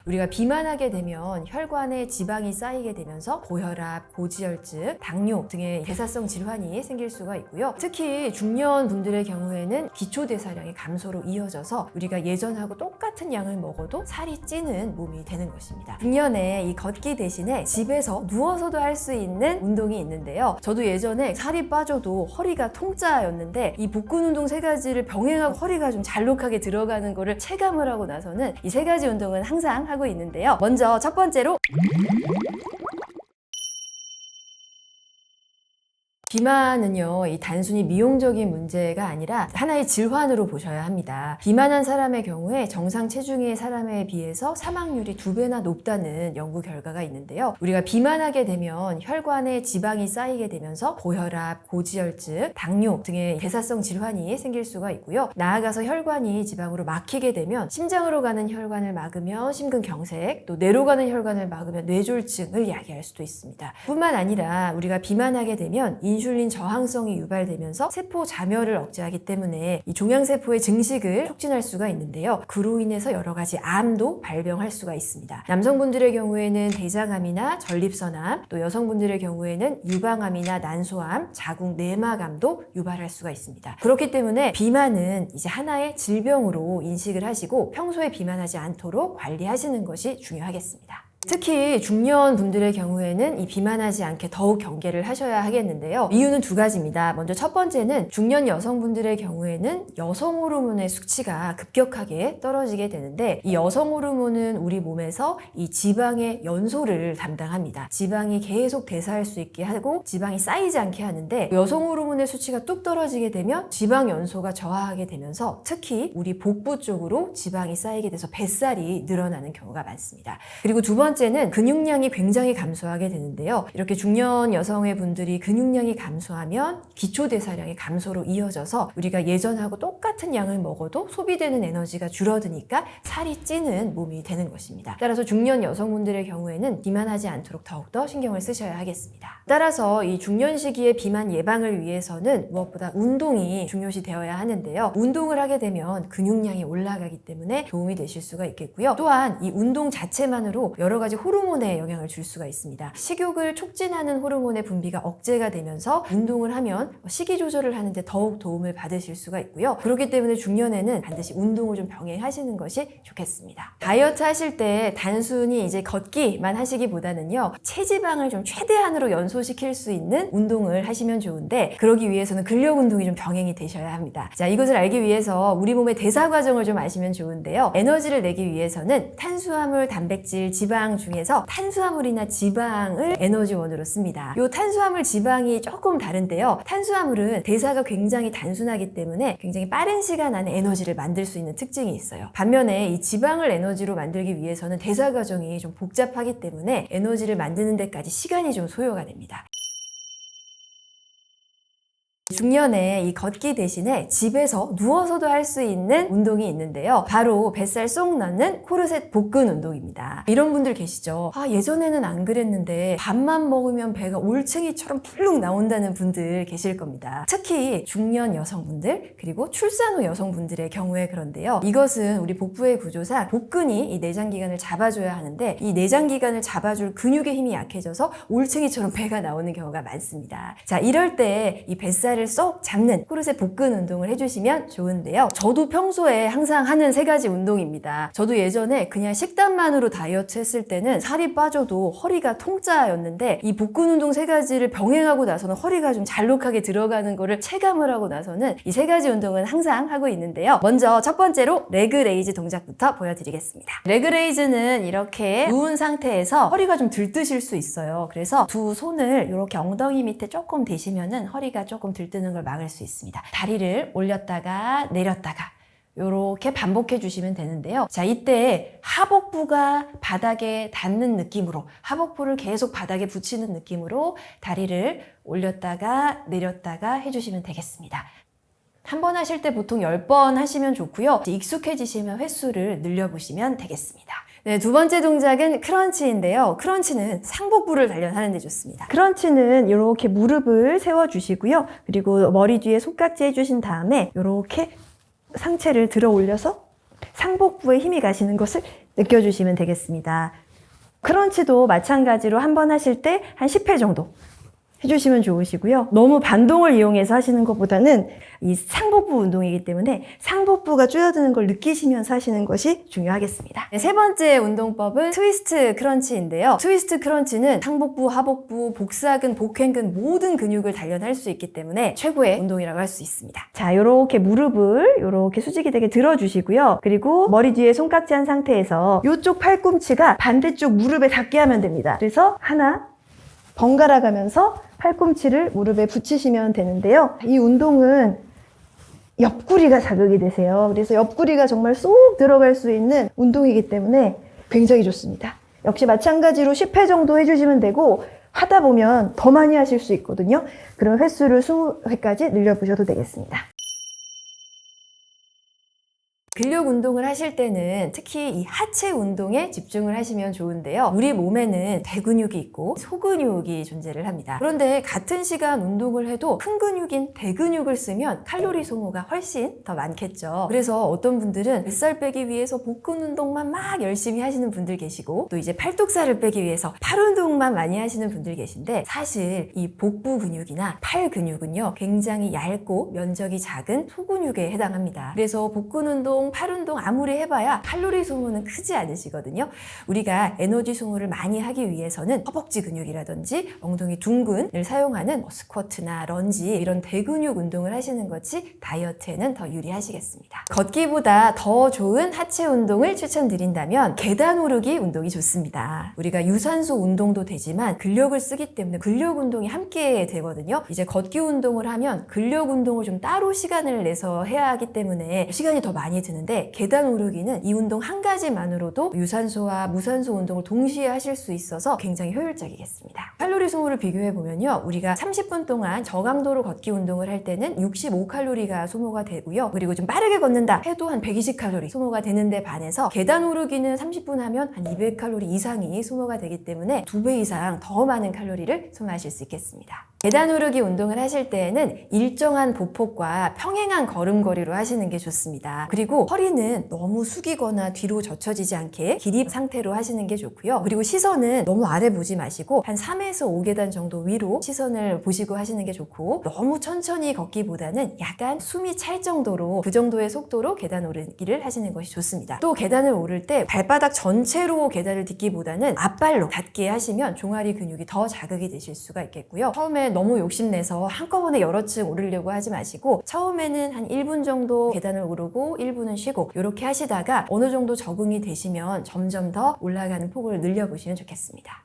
우리가 비만하게 되면 혈관에 지방이 쌓이게 되면서 고혈압, 고지혈증, 당뇨 등의 대사성 질환이 생길 수가 있고요. 특히 중년 분들의 경우에는 기초대사량의 감소로 이어져서 우리가 예전하고 똑같은 양을 먹어도 살이 찌는 몸이 되는 것입니다. 중년에 이 걷기 대신에 집에서 누워서도 할 수 있는 운동이 있는데요. 저도 예전에 살이 빠져도 허리가 통짜였는데 이 복근 운동 세 가지를 병행하고 허리가 좀 잘록하게 들어가는 거를 체감을 하고 나서는 이 세 가지 운동은 항상 하고 있는데요. 먼저 첫 번째로 비만은요, 이 단순히 미용적인 문제가 아니라 하나의 질환으로 보셔야 합니다. 비만한 사람의 경우에 정상 체중의 사람에 비해서 사망률이 2배나 높다는 연구 결과가 있는데요. 우리가 비만하게 되면 혈관에 지방이 쌓이게 되면서 고혈압, 고지혈증, 당뇨 등의 대사성 질환이 생길 수가 있고요. 나아가서 혈관이 지방으로 막히게 되면 심장으로 가는 혈관을 막으면 심근경색, 또 뇌로 가는 혈관을 막으면 뇌졸중을 야기할 수도 있습니다. 뿐만 아니라 우리가 비만하게 되면 인슐린 저항성이 유발되면서 세포 자멸을 억제하기 때문에 이 종양세포의 증식을 촉진할 수가 있는데요. 그로 인해서 여러 가지 암도 발병할 수가 있습니다. 남성분들의 경우에는 대장암이나 전립선암, 또 여성분들의 경우에는 유방암이나 난소암, 자궁 내막암도 유발할 수가 있습니다. 그렇기 때문에 비만은 이제 하나의 질병으로 인식을 하시고 평소에 비만하지 않도록 관리하시는 것이 중요하겠습니다. 특히 중년 분들의 경우에는 이 비만하지 않게 더욱 경계를 하셔야 하겠는데요. 이유는 두 가지입니다. 먼저 첫 번째는 중년 여성분들의 경우에는 여성 호르몬의 수치가 급격하게 떨어지게 되는데 이 여성 호르몬은 우리 몸에서 이 지방의 연소를 담당합니다. 지방이 계속 대사할 수 있게 하고 지방이 쌓이지 않게 하는데 여성 호르몬의 수치가 뚝 떨어지게 되면 지방 연소가 저하하게 되면서 특히 우리 복부 쪽으로 지방이 쌓이게 돼서 뱃살이 늘어나는 경우가 많습니다. 그리고 두 번째는 근육량이 굉장히 감소하게 되는데요. 이렇게 중년 여성의 분들이 근육량이 감소하면 기초대사량의 감소로 이어져서 우리가 예전하고 똑같은 양을 먹어도 소비되는 에너지가 줄어드니까 살이 찌는 몸이 되는 것입니다. 따라서 중년 여성분들의 경우에는 비만하지 않도록 더욱더 신경을 쓰셔야 하겠습니다. 따라서 이 중년 시기의 비만 예방을 위해서는 무엇보다 운동이 중요시 되어야 하는데요. 운동을 하게 되면 근육량이 올라가기 때문에 도움이 되실 수가 있겠고요. 또한 이 운동 자체만으로 여러 가지 호르몬에 영향을 줄 수가 있습니다. 식욕을 촉진하는 호르몬의 분비가 억제가 되면서 운동을 하면 식이 조절을 하는데 더욱 도움을 받으실 수가 있고요. 그렇기 때문에 중년에는 반드시 운동을 좀 병행하시는 것이 좋겠습니다. 다이어트 하실 때 단순히 이제 걷기만 하시기보다는요, 체지방을 좀 최대한으로 연소시킬 수 있는 운동을 하시면 좋은데 그러기 위해서는 근력 운동이 좀 병행이 되셔야 합니다. 자, 이것을 알기 위해서 우리 몸의 대사 과정을 좀 아시면 좋은데요. 에너지를 내기 위해서는 탄수화물, 단백질, 지방 중에서 탄수화물이나 지방을 에너지원으로 씁니다. 이 탄수화물, 지방이 조금 다른데요. 탄수화물은 대사가 굉장히 단순하기 때문에 굉장히 빠른 시간 안에 에너지를 만들 수 있는 특징이 있어요. 반면에 이 지방을 에너지로 만들기 위해서는 대사 과정이 좀 복잡하기 때문에 에너지를 만드는 데까지 시간이 좀 소요가 됩니다. 중년에 이 걷기 대신에 집에서 누워서도 할 수 있는 운동이 있는데요. 바로 뱃살 쏙 넣는 코르셋 복근 운동입니다. 이런 분들 계시죠? 예전에는 안 그랬는데 밥만 먹으면 배가 올챙이처럼 풀룩 나온다는 분들 계실 겁니다. 특히 중년 여성분들 그리고 출산 후 여성분들의 경우에 그런데요. 이것은 우리 복부의 구조상 복근이 이 내장기관을 잡아줘야 하는데 이 내장기관을 잡아줄 근육의 힘이 약해져서 올챙이처럼 배가 나오는 경우가 많습니다. 자, 이럴 때 이 뱃살을 쏙 잡는 코르셋 복근 운동을 해주시면 좋은데요. 저도 평소에 항상 하는 세 가지 운동입니다. 저도 예전에 그냥 식단만으로 다이어트 했을 때는 살이 빠져도 허리가 통짜였는데 이 복근 운동 세 가지를 병행하고 나서는 허리가 좀 잘록하게 들어가는 거를 체감을 하고 나서는 이 세 가지 운동은 항상 하고 있는데요. 먼저 첫 번째로 레그 레이즈 동작부터 보여드리겠습니다. 레그 레이즈는 이렇게 누운 상태에서 허리가 좀 들뜨실 수 있어요. 그래서 두 손을 이렇게 엉덩이 밑에 조금 대시면은 허리가 조금 들뜨는 걸 막을 수 있습니다. 다리를 올렸다가 내렸다가 이렇게 반복해 주시면 되는데요. 자, 이때 하복부가 바닥에 닿는 느낌으로 하복부를 계속 바닥에 붙이는 느낌으로 다리를 올렸다가 내렸다가 해주시면 되겠습니다. 한 번 하실 때 보통 10번 하시면 좋고요. 익숙해지시면 횟수를 늘려보시면 되겠습니다. 네, 두 번째 동작은 크런치인데요. 크런치는 상복부를 단련하는 데 좋습니다. 크런치는 이렇게 무릎을 세워주시고요. 그리고 머리 뒤에 손깍지 해주신 다음에 이렇게 상체를 들어 올려서 상복부에 힘이 가시는 것을 느껴주시면 되겠습니다. 크런치도 마찬가지로 한 번 하실 때 한 10회 정도 해주시면 좋으시고요. 너무 반동을 이용해서 하시는 것보다는 이 상복부 운동이기 때문에 상복부가 줄어드는 걸 느끼시면서 하시는 것이 중요하겠습니다. 네, 세 번째 운동법은 트위스트 크런치인데요. 트위스트 크런치는 상복부, 하복부, 복사근, 복횡근 모든 근육을 단련할 수 있기 때문에 최고의 운동이라고 할 수 있습니다. 자, 요렇게 무릎을 요렇게 수직이 되게 들어주시고요. 그리고 머리 뒤에 손깍지 한 상태에서 요쪽 팔꿈치가 반대쪽 무릎에 닿게 하면 됩니다. 그래서 하나, 번갈아 가면서 팔꿈치를 무릎에 붙이시면 되는데요. 이 운동은 옆구리가 자극이 되세요. 그래서 옆구리가 정말 쏙 들어갈 수 있는 운동이기 때문에 굉장히 좋습니다. 역시 마찬가지로 10회 정도 해주시면 되고 하다 보면 더 많이 하실 수 있거든요. 그럼 횟수를 20회까지 늘려보셔도 되겠습니다. 근력 운동을 하실 때는 특히 이 하체 운동에 집중을 하시면 좋은데요. 우리 몸에는 대근육이 있고 소근육이 존재를 합니다. 그런데 같은 시간 운동을 해도 큰 근육인 대근육을 쓰면 칼로리 소모가 훨씬 더 많겠죠. 그래서 어떤 분들은 뱃살 빼기 위해서 복근 운동만 막 열심히 하시는 분들 계시고 또 이제 팔뚝살을 빼기 위해서 팔 운동만 많이 하시는 분들 계신데 사실 이 복부 근육이나 팔 근육은요 굉장히 얇고 면적이 작은 소근육에 해당합니다. 그래서 복근 운동, 팔 운동 아무리 해봐야 칼로리 소모는 크지 않으시거든요. 우리가 에너지 소모를 많이 하기 위해서는 허벅지 근육이라든지 엉덩이 둥근을 사용하는 스쿼트나 런지 이런 대근육 운동을 하시는 것이 다이어트에는 더 유리하시겠습니다. 걷기보다 더 좋은 하체 운동을 추천드린다면 계단 오르기 운동이 좋습니다. 우리가 유산소 운동도 되지만 근력을 쓰기 때문에 근력 운동이 함께 되거든요. 이제 걷기 운동을 하면 근력 운동을 좀 따로 시간을 내서 해야 하기 때문에 시간이 더 많이 드는데 계단 오르기는 이 운동 한 가지만으로도 유산소와 무산소 운동을 동시에 하실 수 있어서 굉장히 효율적이겠습니다. 칼로리 소모를 비교해 보면요. 우리가 30분 동안 저강도로 걷기 운동을 할 때는 65칼로리가 소모가 되고요. 그리고 좀 빠르게 걷는다 해도 한 120칼로리 소모가 되는데 반해서 계단 오르기는 30분 하면 한 200칼로리 이상이 소모가 되기 때문에 2배 이상 더 많은 칼로리를 소모하실 수 있겠습니다. 계단 오르기 운동을 하실 때에는 일정한 보폭과 평행한 걸음걸이로 하시는 게 좋습니다. 그리고 허리는 너무 숙이거나 뒤로 젖혀지지 않게 기립 상태로 하시는 게 좋고요. 그리고 시선은 너무 아래 보지 마시고 한 3에서 5계단 정도 위로 시선을 보시고 하시는 게 좋고 너무 천천히 걷기보다는 약간 숨이 찰 정도로 그 정도의 속도로 계단 오르기를 하시는 것이 좋습니다. 또 계단을 오를 때 발바닥 전체로 계단을 딛기보다는 앞발로 닿게 하시면 종아리 근육이 더 자극이 되실 수가 있겠고요. 처음에 너무 욕심내서 한꺼번에 여러 층 오르려고 하지 마시고 처음에는 한 1분 정도 계단을 오르고 1분은 쉬고 이렇게 하시다가 어느 정도 적응이 되시면 점점 더 올라가는 폭을 늘려보시면 좋겠습니다.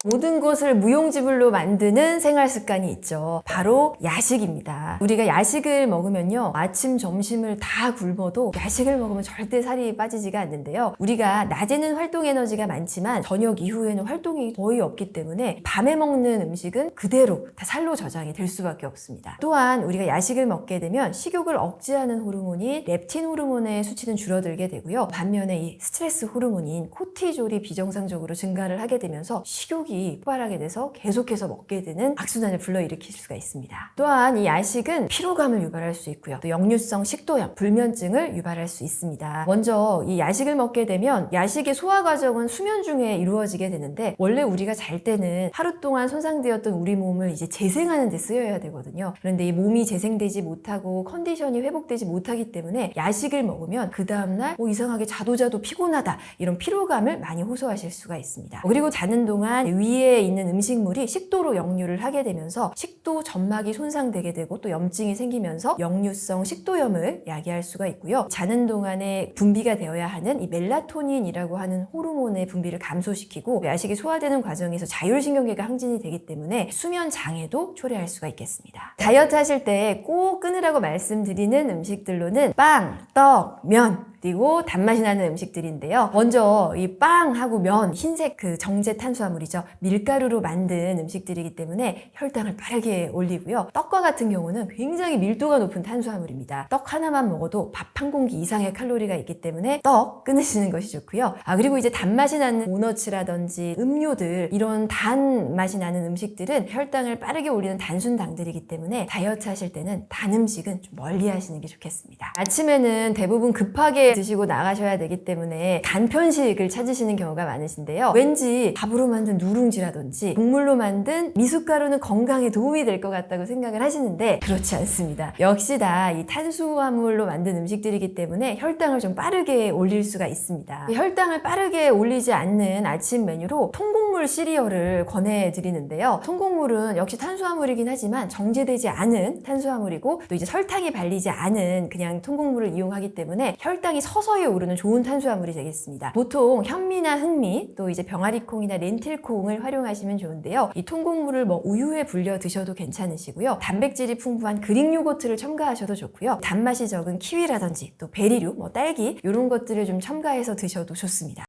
모든 것을 무용지물로 만드는 생활 습관이 있죠. 바로 야식입니다. 우리가 야식을 먹으면요. 아침, 점심을 다 굶어도 야식을 먹으면 절대 살이 빠지지가 않는데요. 우리가 낮에는 활동 에너지가 많지만 저녁 이후에는 활동이 거의 없기 때문에 밤에 먹는 음식은 그대로 다 살로 저장이 될 수밖에 없습니다. 또한 우리가 야식을 먹게 되면 식욕을 억제하는 호르몬인 렙틴 호르몬의 수치는 줄어들게 되고요. 반면에 이 스트레스 호르몬인 코티졸이 비정상적으로 증가를 하게 되면서 식욕이 폭발하게 돼서 계속해서 먹게 되는 악순환을 불러일으킬 수가 있습니다. 또한 이 야식은 피로감을 유발할 수 있고요. 또 역류성 식도염, 불면증을 유발할 수 있습니다. 먼저 이 야식을 먹게 되면 야식의 소화 과정은 수면 중에 이루어지게 되는데 원래 우리가 잘 때는 하루 동안 손상되었던 우리 몸을 이제 재생하는 데 쓰여야 되거든요. 그런데 이 몸이 재생되지 못하고 컨디션이 회복되지 못하기 때문에 야식을 먹으면 그 다음날 이상하게 자도 피곤하다 이런 피로감을 많이 호소하실 수가 있습니다. 그리고 자는 동안 위에 있는 음식물이 식도로 역류를 하게 되면서 식도 점막이 손상되게 되고 또 염증이 생기면서 역류성 식도염을 야기할 수가 있고요. 자는 동안에 분비가 되어야 하는 이 멜라토닌이라고 하는 호르몬의 분비를 감소시키고 야식이 소화되는 과정에서 자율신경계가 항진이 되기 때문에 수면 장애도 초래할 수가 있겠습니다. 다이어트 하실 때 꼭 끊으라고 말씀드리는 음식들로는 빵, 떡, 면 그리고 단맛이 나는 음식들인데요. 먼저 이 빵하고 면, 흰색 그 정제 탄수화물이죠. 밀가루로 만든 음식들이기 때문에 혈당을 빠르게 올리고요. 떡과 같은 경우는 굉장히 밀도가 높은 탄수화물입니다. 떡 하나만 먹어도 밥 한 공기 이상의 칼로리가 있기 때문에 떡 끊으시는 것이 좋고요. 그리고 이제 단맛이 나는 도너츠라든지 음료들 이런 단맛이 나는 음식들은 혈당을 빠르게 올리는 단순당들이기 때문에 다이어트 하실 때는 단 음식은 좀 멀리 하시는 게 좋겠습니다. 아침에는 대부분 급하게 빠르게 드시고 나가셔야 되기 때문에 간편식을 찾으시는 경우가 많으신데요. 왠지 밥으로 만든 누룽지라든지 곡물로 만든 미숫가루는 건강에 도움이 될 것 같다고 생각을 하시는데 그렇지 않습니다. 역시 다 이 탄수화물로 만든 음식들이기 때문에 혈당을 좀 빠르게 올릴 수가 있습니다. 이 혈당을 빠르게 올리지 않는 아침 메뉴로 통곡물 시리얼을 권해드리는데요. 통곡물은 역시 탄수화물이긴 하지만 정제되지 않은 탄수화물이고 또 이제 설탕이 발리지 않은 그냥 통곡물을 이용하기 때문에 혈당이 서서히 오르는 좋은 탄수화물이 되겠습니다. 보통 현미나 흑미 또 이제 병아리콩이나 렌틸콩을 활용하시면 좋은데요. 이 통곡물을 뭐 우유에 불려 드셔도 괜찮으시고요. 단백질이 풍부한 그릭 요거트를 첨가하셔도 좋고요. 단맛이 적은 키위라든지 또 베리류, 뭐 딸기 이런 것들을 좀 첨가해서 드셔도 좋습니다.